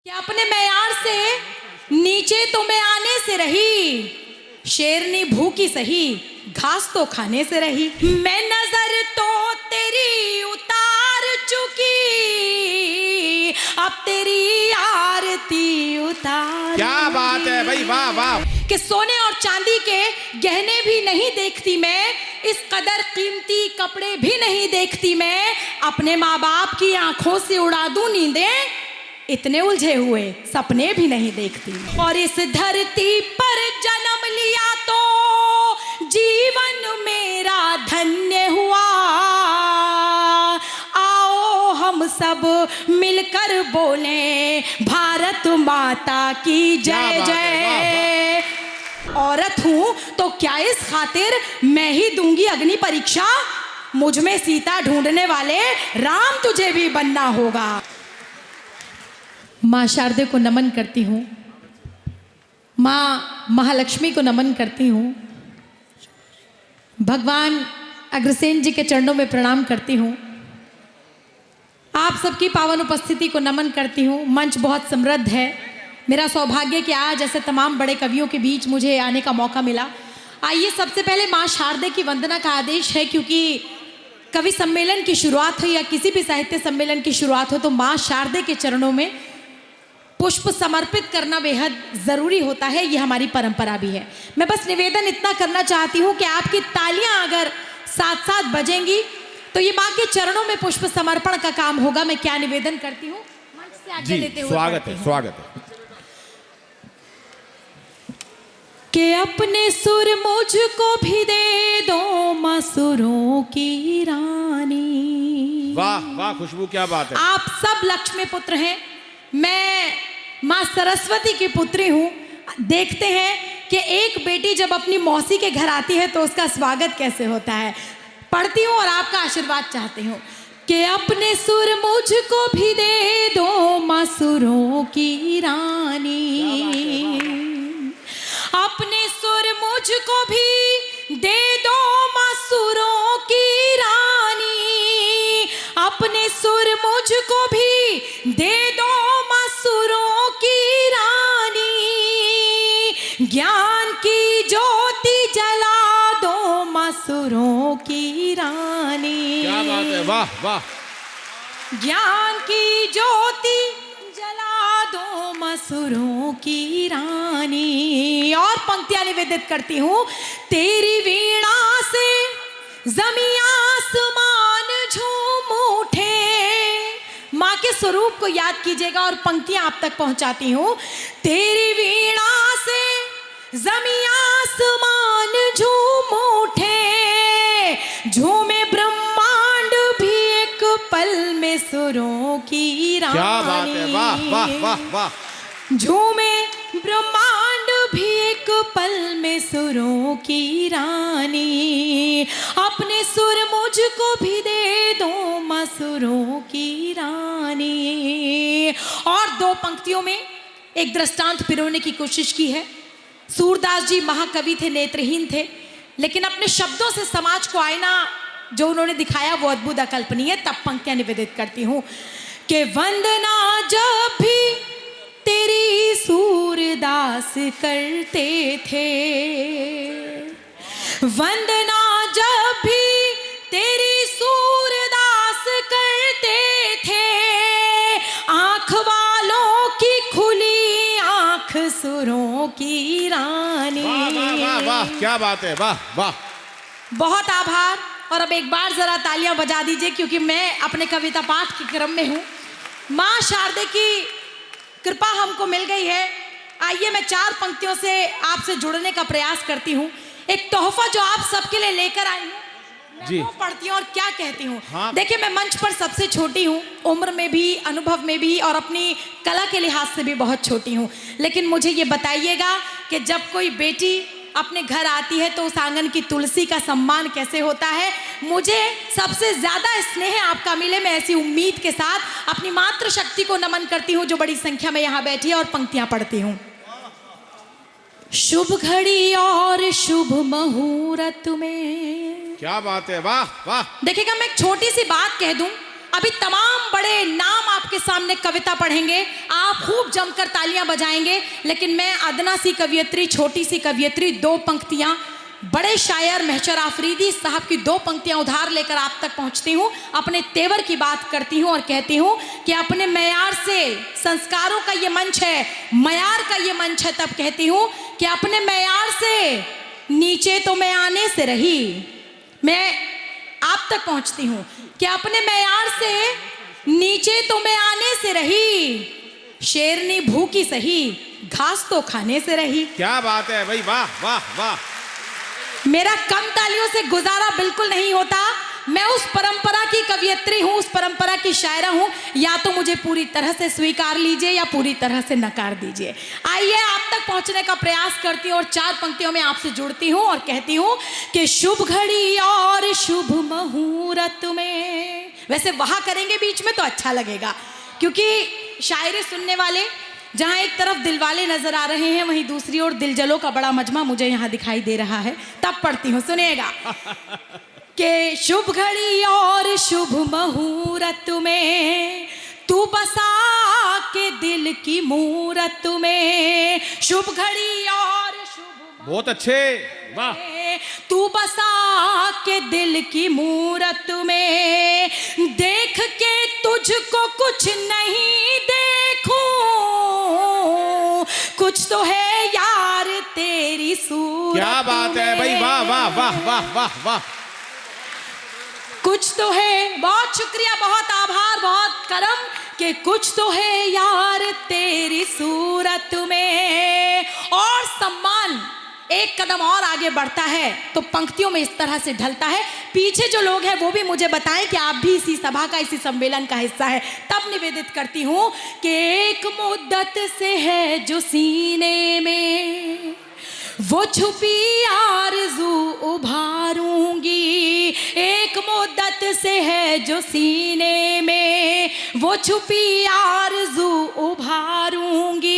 कि अपने मैयार से नीचे तो मैं आने से रही, शेरनी भूखी सही घास तो खाने से रही। मैं नजर तो तेरी उतार चुकी, अब तेरी आरती उतार। क्या बात है भाई, वाह वाह। कि सोने और चांदी के गहने भी नहीं देखती मैं, इस कदर कीमती कपड़े भी नहीं देखती मैं, अपने माँ बाप की आंखों से उड़ा दूं नींदें, इतने उलझे हुए सपने भी नहीं देखती। और इस धरती पर जन्म लिया तो जीवन मेरा धन्य हुआ, आओ हम सब मिलकर बोले भारत माता की जय जय। औरत हूं तो क्या इस खातिर मैं ही दूंगी अग्नि परीक्षा, मुझ में सीता ढूंढने वाले राम तुझे भी बनना होगा। माँ शारदे को नमन करती हूँ, माँ महालक्ष्मी को नमन करती हूँ, भगवान अग्रसेन जी के चरणों में प्रणाम करती हूँ, आप सबकी पावन उपस्थिति को नमन करती हूँ। मंच बहुत समृद्ध है, मेरा सौभाग्य कि आज ऐसे तमाम बड़े कवियों के बीच मुझे आने का मौका मिला। आइए सबसे पहले माँ शारदे की वंदना का आदेश है, क्योंकि कवि सम्मेलन की शुरुआत हो या किसी भी साहित्य सम्मेलन की शुरुआत हो तो माँ शारदे के चरणों में पुष्प समर्पित करना बेहद ज़रूरी होता है, ये हमारी परंपरा भी है। मैं बस निवेदन इतना करना चाहती हूँ कि आपकी तालियां अगर साथ साथ बजेंगी तो ये माँ के चरणों में पुष्प समर्पण का काम होगा। मैं क्या निवेदन करती हूँ, मंच से आज्ञा लेते हुए स्वागत है, स्वागत है। कि अपने सुर मुझको भी दे दो मसूरों की रानी। वाह वाह खुशबू, क्या बात है। आप सब लक्ष्मी पुत्र हैं, मैं माँ सरस्वती की पुत्री हूँ। देखते हैं कि एक बेटी जब अपनी मौसी के घर आती है तो उसका स्वागत कैसे होता है। पढ़ती हूँ और आपका आशीर्वाद चाहती हूँ कि अपने सुर मुझको भी दे दो मसूरों की रानी, अपने सुर मुझको भी दे दो मसूरों की रानी, अपने सुर मुझको भी दे दो मसूरों की रानी, ज्ञान की ज्योति जला दो मसूरों की रानी। क्या बात है, वाह वाह। ज्ञान की ज्योति जला दो मसूरों की रानी। और पंक्तियां निवेदित करती हूँ। तेरी वीणा से जमीन आसमान झूम उठे। माँ के स्वरूप को याद कीजिएगा और पंक्तियां आप तक पहुंचाती हूँ। तेरी वीणा से जमीन आसमान झूम उठे, झूमे ब्रह्मांड भी एक पल में सुरों की रानी। क्या बात है, वाह वाह वाह वाह। झूमे ब्रह्मांड भी एक पल में सुरों की रानी, अपने सुर मुझको भी दे दो मसूरों की रानी। और दो पंक्तियों में एक दृष्टांत पिरोने की कोशिश की है। सूरदास जी महाकवि थे, नेत्रहीन थे, लेकिन अपने शब्दों से समाज को आईना जो उन्होंने दिखाया वो अद्भुत अकल्पनीय। तब पंक्तियां निवेदित करती हूँ कि वंदना जब भी तेरी सूरदास करते थे, वंदना जब भी तेरी सूरदास करते थे, आंख वालों की खुली आंख सुरों की रानी। वाह वाह वाह वाह, क्या बात है, वाह वाह। बहुत आभार। और अब एक बार जरा तालियां बजा दीजिए, क्योंकि मैं अपने कविता पाठ के क्रम में हूँ। माँ शारदे की कृपा हमको मिल गई है। आइए मैं चार पंक्तियों से आपसे जुड़ने का प्रयास करती हूँ। एक तोहफा जो आप सबके लिए लेकर आई हूँ, मैं वो पढ़ती हूँ और क्या कहती हूँ। हाँ। देखिए मैं मंच पर सबसे छोटी हूँ, उम्र में भी, अनुभव में भी और अपनी कला के लिहाज से भी बहुत छोटी हूँ। लेकिन मुझे ये बताइएगा कि जब कोई बेटी अपने घर आती है तो उस आंगन की तुलसी का सम्मान कैसे होता है। मुझे सबसे ज्यादा स्नेह आपका मिले, मैं ऐसी उम्मीद के साथ अपनी मातृशक्ति को नमन करती हूँ जो बड़ी संख्या में यहाँ बैठी है, और पंक्तियां पढ़ती हूँ। शुभ घड़ी और शुभ मुहूर्त में। क्या बात है, वाह वाह। देखिएगा मैं एक छोटी सी बात कह दूं, अभी तमाम बड़े नाम आपके सामने कविता पढ़ेंगे, आप खूब जमकर तालियां बजाएंगे, लेकिन मैं अदना सी कवियत्री, छोटी सी कवियत्री, 2 पंक्तियां बड़े शायर महशर आफरीदी साहब की 2 पंक्तियां उधार लेकर आप तक पहुंचती हूं, अपने तेवर की बात करती हूं और कहती हूं कि अपने मयार से, संस्कारों का ये मंच है, मयार का ये मंच है, तब कहती हूं कि अपने मयार से नीचे तो मैं आने से रही, मैं आप तक पहुंचती हूं कि अपने मयार से नीचे तो मैं आने से रही, शेरनी भूखी सही, घास तो खाने से रही। क्या बात है भाई, वाह वाह वाह। मेरा कम तालियों से गुजारा बिल्कुल नहीं होता, मैं उस परंपरा की कवियत्री हूं, उस परंपरा की शायरा हूं, या तो मुझे पूरी तरह से स्वीकार लीजिए या पूरी तरह से नकार दीजिए। आइए आप तक पहुंचने का प्रयास करती हूं और 4 पंक्तियों में आपसे जुड़ती हूं और कहती हूं कि शुभ घड़ी और शुभ मुहूर्त में, वैसे वहां करेंगे बीच में तो अच्छा लगेगा, क्योंकि शायरी सुनने वाले जहां एक तरफ दिलवाले नजर आ रहे हैं, वहीं दूसरी ओर दिलजलों का बड़ा मजमा मुझे यहां दिखाई दे रहा है। तब पढ़ती हूं, सुनिएगा कि शुभ घड़ी और शुभ मुहूर्त में तू बसा के दिल की मूरत में, शुभ घड़ी और शुभ, बहुत अच्छे, वाह। तू बसा के दिल की मूरत में, देख के तुझको कुछ नहीं देखूं, कुछ तो है यार तेरी सूरत। क्या बात है भाई, वाह वाह वाह वाह वाह वाह। कुछ तो है, बहुत शुक्रिया, बहुत आभार, बहुत करम, कि कुछ तो है यार तेरी सूरत में। और सम्मान एक कदम और आगे बढ़ता है तो पंक्तियों में इस तरह से ढलता है। पीछे जो लोग हैं वो भी मुझे बताएं कि आप भी इसी सभा का, इसी सम्मेलन का हिस्सा है। तब निवेदित करती हूं कि एक मुद्दत से है जो सीने में, वो छुपी आरज़ू उभारूंगी, एक मुद्दत से है जो सीने में, वो छुपी आरज़ू उभारूंगी,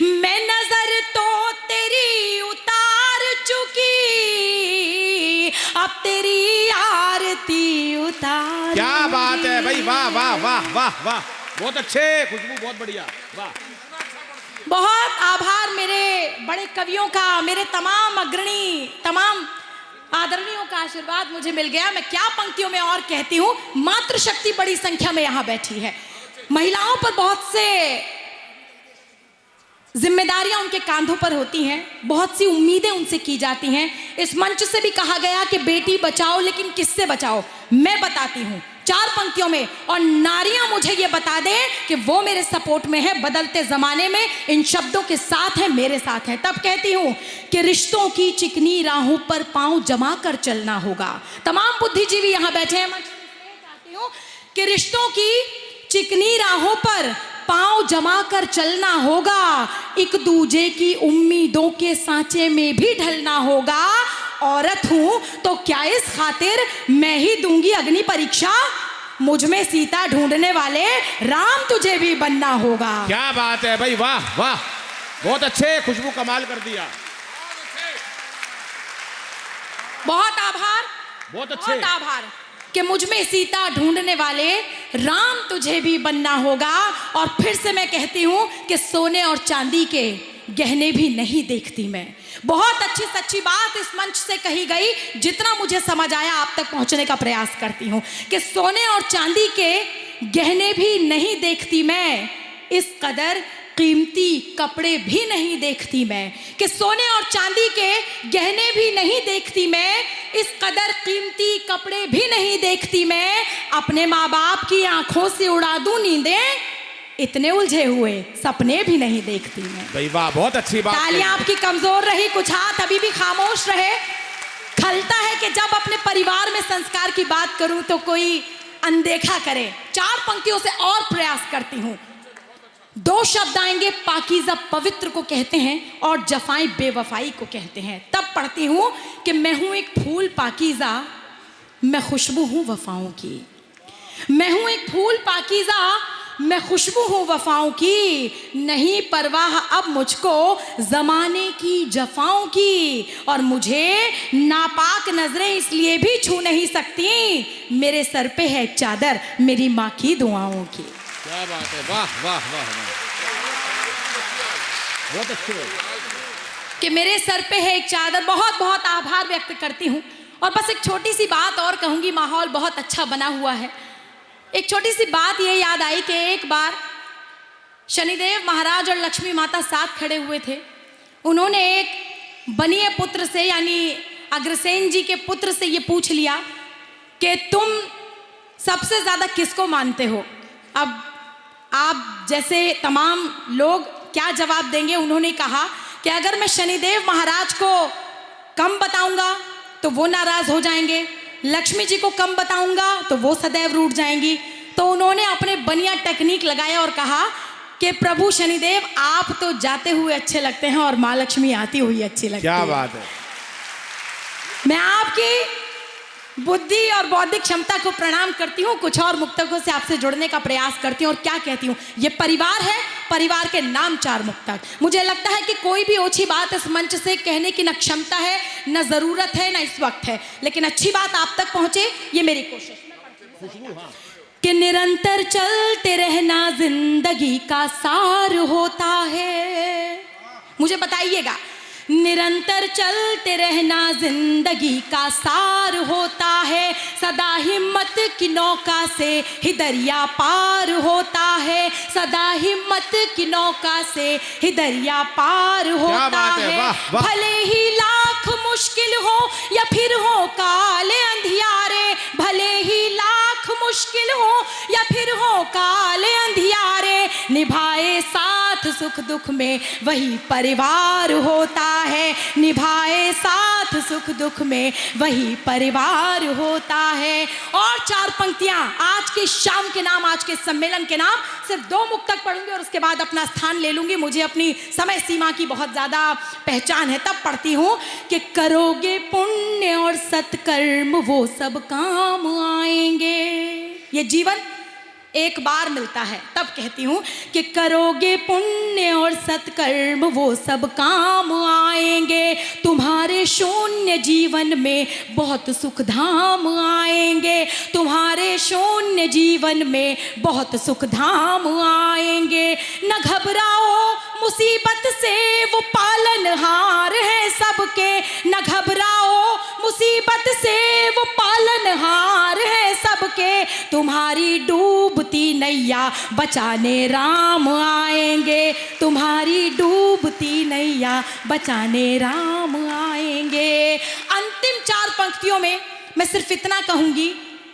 मैं नजर तो तेरी उतार चुकी, अब तेरी आरती उतार। क्या बात है भाई, वाह वाह वाह वाह वाह, बहुत अच्छे, खुशबू बहुत बढ़िया, वाह। बहुत आभार मेरे बड़े कवियों का, मेरे तमाम अग्रणी, तमाम आदरणीयों का आशीर्वाद मुझे मिल गया। मैं क्या पंक्तियों में और कहती हूँ, मातृशक्ति बड़ी संख्या में यहाँ बैठी है, महिलाओं पर बहुत से जिम्मेदारियां उनके कांधों पर होती हैं, बहुत सी उम्मीदें उनसे की जाती हैं। इस मंच से भी कहा गया कि बेटी बचाओ, लेकिन किससे बचाओ, मैं बताती हूँ 4 पंक्तियों में, और नारियां मुझे ये बता दें कि वो मेरे सपोर्ट में है, बदलते जमाने में इन शब्दों के साथ है, मेरे साथ है। तब कहती हूं कि रिश्तों की चिकनी राहों पर पांव जमा कर चलना होगा। तमाम बुद्धिजीवी यहां बैठे हैं, मैं चाहती हूं कि रिश्तों की चिकनी राहों पर पांव जमा कर चलना होगा, एक दूजे की उम्मीदों के सांचे में भी ढलना होगा। औरत हूं तो क्या इस खातिर मैं ही दूंगी अग्नि परीक्षा, मुझ में सीता ढूंढने वाले राम तुझे भी बनना होगा। क्या बात है भाई, वाह वाह, बहुत अच्छे, खुशबू कमाल कर दिया, बहुत आभार, बहुत अच्छे, बहुत आभार कि मुझ में सीता ढूंढने वाले राम तुझे भी बनना होगा। और फिर से मैं कहती हूं कि सोने और चांदी के गहने भी नहीं देखती मैं। बहुत अच्छी सच्ची बात इस मंच से कही गई, जितना मुझे समझ आया आप तक पहुंचने का प्रयास करती हूं कि सोने और चांदी के गहने भी नहीं देखती मैं, इस कदर कीमती कपड़े भी नहीं देखती मैं, कि सोने और चांदी के गहने भी नहीं देखती मैं, इस कदर कीमती कपड़े भी नहीं देखती मैं, अपने माँ बाप की आंखों से उड़ा दूं नींदें, इतने उलझे हुए सपने भी नहीं देखती मैं। भाई वाह, बहुत अच्छी बात। तालियां आपकी कमजोर रही, कुछ हाथ अभी भी खामोश रहे। खलता है कि जब अपने परिवार में संस्कार की बात करूं तो कोई अनदेखा करे। 4 पंक्तियों से और प्रयास करती हूं। 2 शब्द आएंगे, पाकीज़ा पवित्र को कहते हैं और जफाएं बेवफाई को कहते हैं। तब पढ़ती हूं कि मैं हूं एक फूल पाकीज़ा, मैं खुशबू हूं वफाओं की। मैं हूं एक फूल पाकीज़ा, मैं खुशबू हूँ वफाओं की, नहीं परवाह अब मुझको ज़माने की जफाओं की, और मुझे नापाक नजरें इसलिए भी छू नहीं सकती, मेरे सर पे है चादर मेरी माँ की दुआओं की। क्या बात है, वाह वाह वाह वाह, बहुत अच्छे। कि मेरे सर पे है एक चादर। बहुत बहुत आभार व्यक्त करती हूँ। और बस एक छोटी सी बात और कहूँगी, माहौल बहुत अच्छा बना हुआ है। एक छोटी सी बात ये याद आई कि एक बार शनिदेव महाराज और लक्ष्मी माता साथ खड़े हुए थे। उन्होंने एक बनिए पुत्र से, यानी अग्रसेन जी के पुत्र से ये पूछ लिया कि तुम सबसे ज़्यादा किसको मानते हो। अब आप जैसे तमाम लोग क्या जवाब देंगे। उन्होंने कहा कि अगर मैं शनिदेव महाराज को कम बताऊंगा तो वो नाराज हो जाएंगे, लक्ष्मी जी को कम बताऊंगा तो वो सदैव रूठ जाएंगी। तो उन्होंने अपने बनिया टेक्निक लगाया और कहा कि प्रभु शनिदेव आप तो जाते हुए अच्छे लगते हैं और माँ लक्ष्मी आती हुई अच्छी लगती है। क्या बात है। मैं आपकी बुद्धि और बौद्धिक क्षमता को प्रणाम करती हूँ। कुछ और मुक्तकों से आपसे जुड़ने का प्रयास करती हूँ और क्या कहती हूँ, ये परिवार है, परिवार के नाम 4 मुक्तक। मुझे लगता है कि कोई भी ओछी बात इस मंच से कहने की न क्षमता है, न ज़रूरत है, न इस वक्त है, लेकिन अच्छी बात आप तक पहुँचे ये मेरी कोशिश। कि निरंतर चलते रहना जिंदगी का सार होता है। मुझे बताइएगा, निरंतर चलते रहना जिंदगी का सार होता है, सदा हिम्मत की नौका से ही दरिया पार होता है, सदा हिम्मत की नौका से ही दरिया पार होता है। वाह, वाह। भले ही लाख मुश्किल हो या फिर हो काले अंधियारे, भले ही लाख मुश्किल हो या फिर हो काले अंधियारे, निभाए साथ सुख दुख में वही परिवार होता है, निभाए साथ सुख दुख में वही परिवार होता है। और 4 पंक्तियां आज की शाम के नाम, आज के सम्मेलन के नाम, सिर्फ 2 मुक्तक पढ़ूंगी और उसके बाद अपना स्थान ले लूंगी। मुझे अपनी समय सीमा की बहुत ज़्यादा पहचान है, तब पढ़ती हूँ कि करोगे पुण्य और सत्कर्म वो सब काम आएंगे। ये जीवन एक बार मिलता है, तब कहती हूँ कि करोगे पुण्य और सत्कर्म वो सब काम आएंगे, तुम्हारे शून्य जीवन में बहुत सुख धाम आएंगे, तुम्हारे शून्य जीवन में बहुत सुख धाम आएंगे। न घबराओ मुसीबत से वो पालनहार है सबके, न घबराओ मुसीबत से वो पालनहार है सबके, तुम्हारी डूबती नैया बचाने राम आएंगे, तुम्हारी डूबती नैया बचाने राम आएंगे। अंतिम 4 पंक्तियों में मैं सिर्फ इतना कहूंगी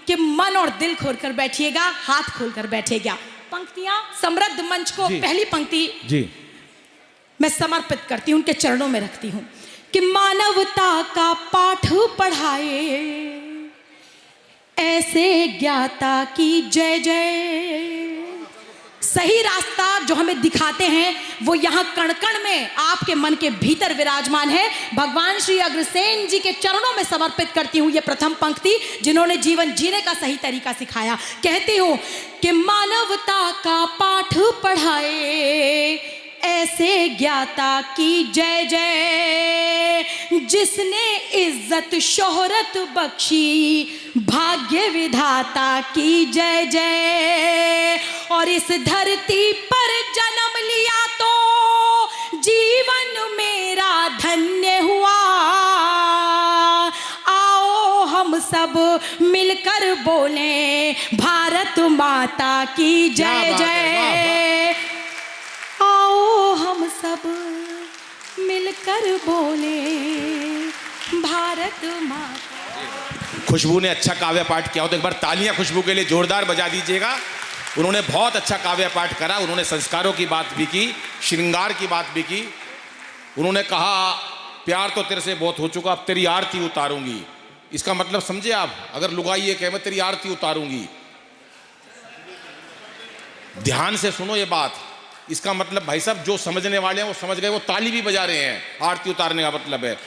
कि मन और दिल खोलकर बैठिएगा, हाथ खोलकर बैठिएगा। पंक्तियां समृद्ध मंच को पहली पंक्ति जी मैं समर्पित करती हूं, उनके चरणों में रखती हूं कि मानवता का पाठ पढ़ाए ऐसे ज्ञाता की जय जय। सही रास्ता जो हमें दिखाते हैं वो यहाँ कण कण में आपके मन के भीतर विराजमान है। भगवान श्री अग्रसेन जी के चरणों में समर्पित करती हूँ ये प्रथम पंक्ति, जिन्होंने जीवन जीने का सही तरीका सिखाया। कहती हूँ कि मानवता का पाठ पढ़ाए ऐसे ज्ञाता की जय जय, जिसने इज्जत शोहरत बख्शी भाग्य विधाता की जय जय। और इस धरती पर जन्म लिया तो जीवन मेरा धन्य हुआ, आओ हम सब मिलकर बोलें भारत माता की जय जय। आओ हम सब मिलकर बोले भारत माता। खुशबू ने अच्छा काव्य पाठ किया हो तो एक बार तालियां खुशबू के लिए जोरदार बजा दीजिएगा। उन्होंने बहुत अच्छा काव्य पाठ करा। उन्होंने संस्कारों की बात भी की, श्रृंगार की बात भी की। उन्होंने कहा प्यार तो तेरे से बहुत हो चुका, अब तेरी आरती उतारूंगी। इसका मतलब समझे आप, अगर लुगाई ये कहे मैं तेरी आरती उतारूंगी, ध्यान से सुनो ये बात। इसका मतलब भाई साहब जो समझने वाले हैं वो समझ गए, वो ताली भी बजा रहे हैं। आरती उतारने का मतलब है